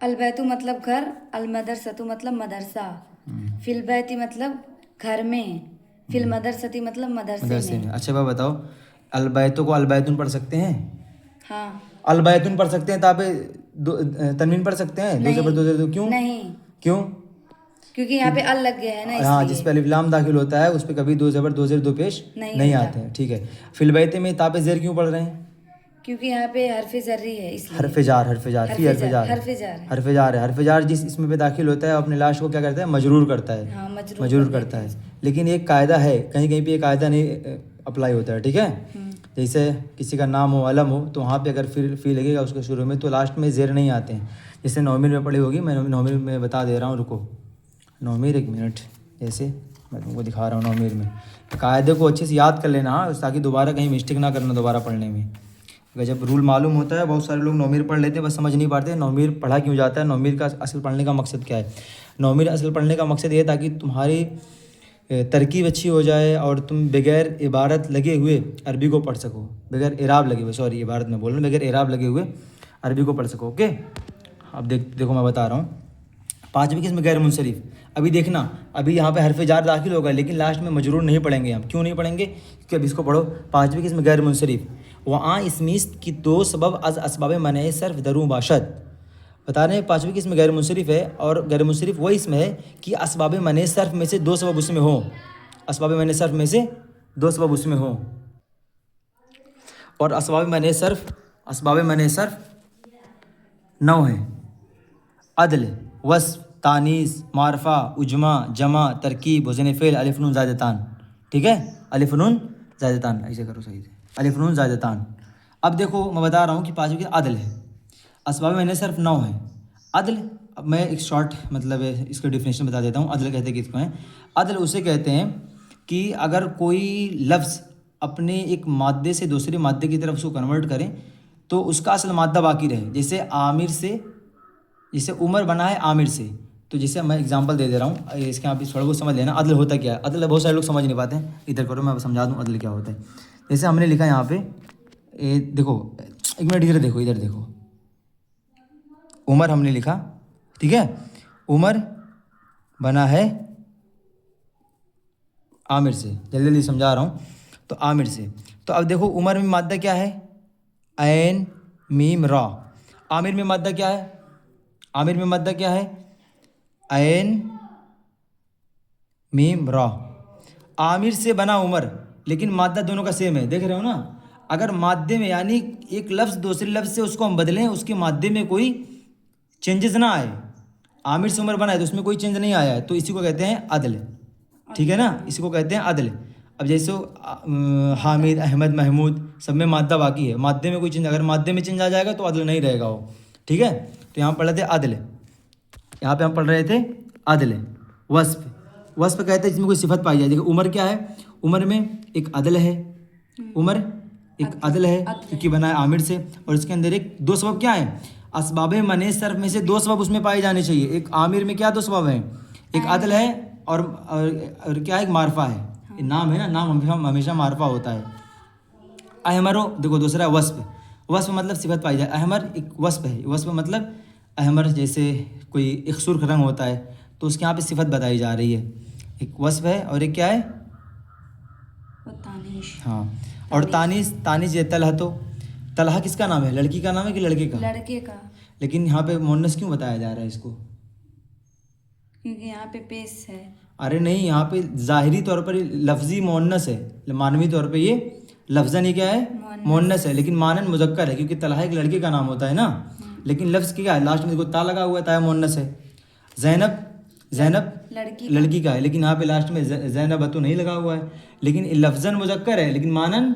अलबैतु मतलब घर, अलमदरसतु मतलब मदरसा, फिल बैती मतलब घर में, फिल मदरसती मतलब मदरसे मदरसे में। में। अच्छा बात बताओ, अलबैतों को अलबैतुन पढ़ सकते हैं? हाँ। अलबैतुन पढ़ सकते हैं, तो आप तनवीन पढ़ सकते हैं? दो जबर नहीं दो जबर दो, क्यों? नहीं, क्यों? क्योंकि यहाँ पे क्योंकि अल लग गया है ना, हाँ, जिस इसलिए पे अलिफ लाम दाखिल होता है उस पे कभी दो जबर दो जेर दो पेश नहीं नहीं होता। आते हैं, ठीक है। फिल बैते में तापे जेर क्यों पढ़ रहे हैं? क्योंकि यहाँ पे हरफ जर्री है, इसलिए। हरफ जार, हरफ जार, फी हरफ जार, हरफ जार है। हरफ जार है। हरफ जार जिस इसमें पे दाखिल होता है अपने लाश को क्या करता है? मजरूर करता है, हाँ, मजरूर कर मजरूर देते करता हैं है। उसको। लेकिन एक कायदा है, कहीं कहीं पे ये कायदा नहीं अप्लाई होता है, ठीक है। जैसे किसी का नाम हो, अलम हो, तो वहाँ पे अगर फी लगेगा उसके शुरू में तो लास्ट में जेर नहीं आते हैं। जैसे नौमीर में पढ़ी होगी, मैं नौमीर में बता दे रहा हूँ, रुको। नौमीर, एक मिनट, जैसे मैं तुमको दिखा रहा हूँ नौमीर में। कायदे को अच्छे से याद कर लेना, हाँ, ताकि दोबारा कहीं मिस्टेक ना करना दोबारा पढ़ने में। अगर जब रूल मालूम होता है, बहुत सारे लोग नौमीर पढ़ लेते हैं, बस समझ नहीं पाते नौमीर पढ़ा क्यों जाता है, नौमीर का असल पढ़ने का मकसद क्या है। नौमीर असल पढ़ने का मकसद ये है ताकि तुम्हारी तरकीब अच्छी हो जाए और तुम बगैर इबारत लगे हुए अरबी को पढ़ सको, बगैर इराब लगे हुए, सॉरी इबारत में बोल रहा हूँ, बगैर इराब लगे हुए अरबी को पढ़ सको, ओके। अब देखो मैं बता रहा हूँ। पाँचवीं किस्म गैर मुनसरिफ। अभी देखना, अभी यहाँ पे हरफ जार दाखिल होगा लेकिन लास्ट में मजरूर नहीं पढ़ेंगे हम। क्यों नहीं पढ़ेंगे? क्योंकि अब इसको पढ़ो। पाँचवीं किस्म गैर मुनसरिफ। वहाँ इसमीस की दो सबब अज असबाब मने सर्फ दरू बाशद। बता रहे हैं पाँचवीं किस्म गैर मुनसरिफ है, और गैर मुनसरिफ वो इसमें है कि असबाब मने सर्फ में से दो सबब उसमें हो। असबाब मने सर्फ में से दो सबब उसमें हो। और असबाब मने सर्फ 9 है। अदल, वस्फ, तानीस, मारफा, उजमा, जमा, तरकीब, वज़न फ़ेल, अलिफ नून ज़ायदतान, ठीक है। अलिफ नून ज़ायदतान, ऐसे करो सही से, अलिफ नून ज़ायदतान। अब देखो मैं बता रहा हूँ कि पाँचवीं की अदल है, असबाब मैंने सिर्फ 9 है। अदल, अब मैं एक शॉर्ट मतलब इसका डिफिनेशन बता देता हूँ। अदल कहते हैं किसको हैं? अदल उसे कहते हैं कि अगर कोई लफ्ज़ अपने एक मादे से दूसरे मादे की तरफ उसको कन्वर्ट करें तो उसका असल मादा बाकी रहे। जैसे आमिर से, जैसे उमर बना है आमिर से, तो जैसे मैं एग्जांपल दे रहा हूँ, इसके आप थोड़ा बहुत समझ लेना। अदल होता क्या है? अदल बहुत सारे लोग समझ नहीं पाते हैं, इधर करो मैं समझा दूँ अदल क्या होता है। जैसे हमने लिखा यहाँ पे, देखो एक मिनट, इधर देखो, इधर देखो, उमर हमने लिखा, ठीक है। उमर बना है आमिर से, जल्दी जल्दी समझा रहा हूँ। तो आमिर से, तो अब देखो उमर में मादा क्या है? ऐन मीम रा। आमिर में मादा क्या है? आमिर में मादा क्या है? ऐन मीम रा। आमिर से बना उमर, लेकिन मादा दोनों का सेम है, देख रहे हो ना। अगर मादे में यानी एक लफ्ज़ दूसरे लफ्ज़ से उसको हम बदलें, उसके मादे में कोई चेंजेस ना आए। आमिर से उमर बना है तो उसमें कोई चेंज नहीं आया है, तो इसी को कहते हैं अदल, ठीक है ना। इसी को कहते हैं अदल। अब जैसे हामिद, अहमद, महमूद, सब में मादा बाकी है, मादे में कोई चेंज, अगर मादे में चेंज आ जाएगा तो अदल नहीं रहेगा वो, ठीक है। तो यहाँ पढ़ रहे थे अदल, यहाँ पे हम पढ़ रहे थे अदल। वस्फ, वस्फ कहते हैं जिसमें कोई सिफत पाई जाए। देखो उमर क्या है? उमर में एक अदल है, उमर एक अदल है क्योंकि बना है आमिर से, और इसके अंदर एक दो सबब क्या है? असबाब मने सर्फ में से दो सबब उसमें पाए जाने चाहिए। एक आमिर में क्या दो सबब हैं? एक अदल है और क्या है? एक मारफा है। नाम है ना, नाम हमेशा हमेशा मारफा होता है। अहमरो, देखो दूसरा वस्फ। वस्फ मतलब सिफत पाई जाए। अहमर एक वस्फ है, वस्फ मतलब अहमर, जैसे कोई एक सुर्ख रंग होता है तो उसके यहाँ पे सिफत बताई जा रही है। एक वस्फ है और एक क्या है? तानीश। हाँ, और तानीस, तानीस ये तलहा, तो तलहा किसका नाम है? लड़की का नाम है कि लड़के का? लड़के का। लेकिन यहाँ पे मोनस क्यों बताया जा रहा है इसको? क्योंकि यहाँ पे पेश है। अरे नहीं, यहाँ पे ज़ाहिरी तौर पर लफ्ज़ी मोनस है, मानवी तौर पे ये लफ्ज़न ही क्या है? मोनस है, लेकिन मानन मुज़क्कर है क्योंकि तलहा एक लड़के का नाम होता है ना। लेकिन लफ्ज़ क्या है? लास्ट में देखो ता लगा हुआ है, ता मोनस है। जैनब, जैनब लड़की का है, लेकिन यहाँ पे लास्ट में जैनब तो नहीं लगा हुआ है, लेकिन लफ्ज़न मुज़क्कर है लेकिन मानन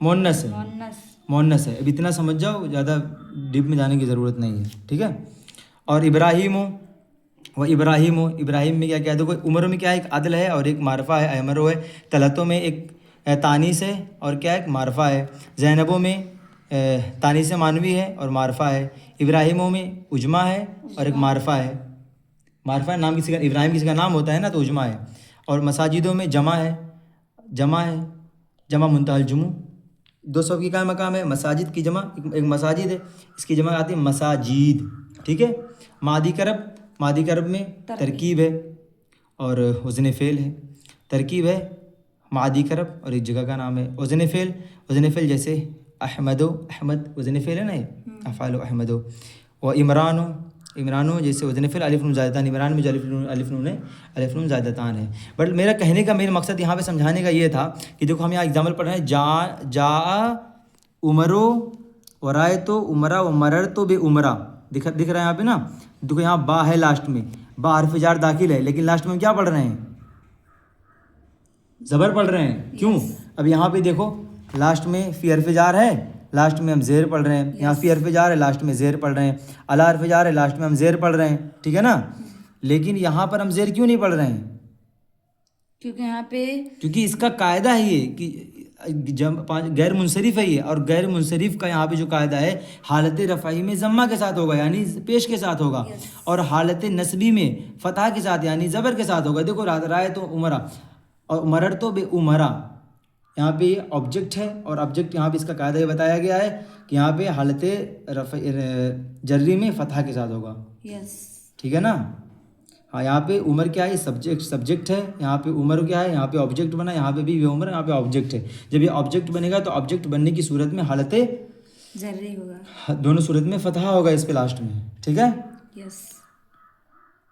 मोनस है, मोनस है। अब इतना समझ जाओ, ज़्यादा डीप में जाने की ज़रूरत नहीं है, ठीक है। और इब्राहिम हो, वह इब्राहिम हो, इब्राहिम में क्या क्या है? देखो उमर में क्या है? एक अदल है और एक मारफा है। अहमरो है। तलतों में एक तानीस है और क्या है? एक मारफा है। जैनबों में तानीस मानवी है और मारफा है। इब्राहिमों में उजमा है और एक मारफा है। मारफा है, नाम किसी का, इब्राहिम किसी का नाम होता है ना, तो उजमा है। और मसाजिदों में जमा है, जमा है, जमा मुंतहल जुमू। दो सौ की क्या मकाम है? मसाजिद की जमा, एक मसाजिद है, इसकी जमा आती है मसाजिद, ठीक है। मादी करब में तरकीब है और वज़न फ़ेल है। तरकीब है मादी करब और एक जगह का नाम है। वज़न फ़ेल जैसे अहमदो, अहमद वज़न फ़ेल है ना, अफ़ालो अहमदो। व इमरानो जैसे वज़न फ़ेल अलिफ नून ज़ायदतान, इमरान में जो अलिफ नून ज़ायदतान है। बट मेरा कहने का मेन मकसद यहाँ पे समझाने का ये था कि देखो हम यहाँ एग्जाम्पल पढ़ रहे हैं, जा उमरो वराय तो उमरा व मरर तो बे उमरा, दिख रहा है यहाँ पे ना। देखो यहाँ बा है लास्ट में, बा हर्फ जार दाखिल है, लेकिन लास्ट में हम क्या पढ़ रहे हैं? ज़बर पढ़ रहे हैं। क्यों? अब यहाँ पे देखो लास्ट में फ़ी हर्फ जार है, लास्ट में हम ज़ेर पढ़ रहे हैं। यहाँ फ़ी हर्फ जार है, लास्ट में ज़ेर पढ़ रहे हैं। अला हर्फ जार है, लास्ट में हम ज़ेर पढ़ रहे हैं, ठीक है ना। लेकिन यहाँ पर हम ज़ेर क्यों नहीं पढ़ रहे हैं? क्योंकि यहाँ पे क्योंकि इसका कायदा है ये कि जब गैर मुनसरिफ है ये, और गैर मुनसरिफ का यहाँ पे जो कायदा है हालत रफ़ाई में ज़म्मा के साथ होगा, यानी पेश के साथ होगा, और हालत नस्बी में फ़तह के साथ यानी ज़बर के साथ होगा। देखो राय तो उमरा और मरर तो बे उमरा, यहाँ पे ये ऑब्जेक्ट है, और ऑब्जेक्ट यहाँ पे इसका कायदा ये बताया गया है कि यहाँ पे हालत जर्री में फ़तह के साथ होगा। ठीक है ना। हाँ, यहाँ पे उमर क्या है? सब्जेक्ट है। यहाँ पे उमर क्या है? यहाँ पे ऑब्जेक्ट बना, यहाँ पे भी उमर, यहाँ पे ऑब्जेक्ट है। जब ये ऑब्जेक्ट बनेगा तो ऑब्जेक्ट बनने की सूरत में हालत जर्री होगा, दोनों सूरत में फ़तह होगा इस पे लास्ट में, ठीक है। यस।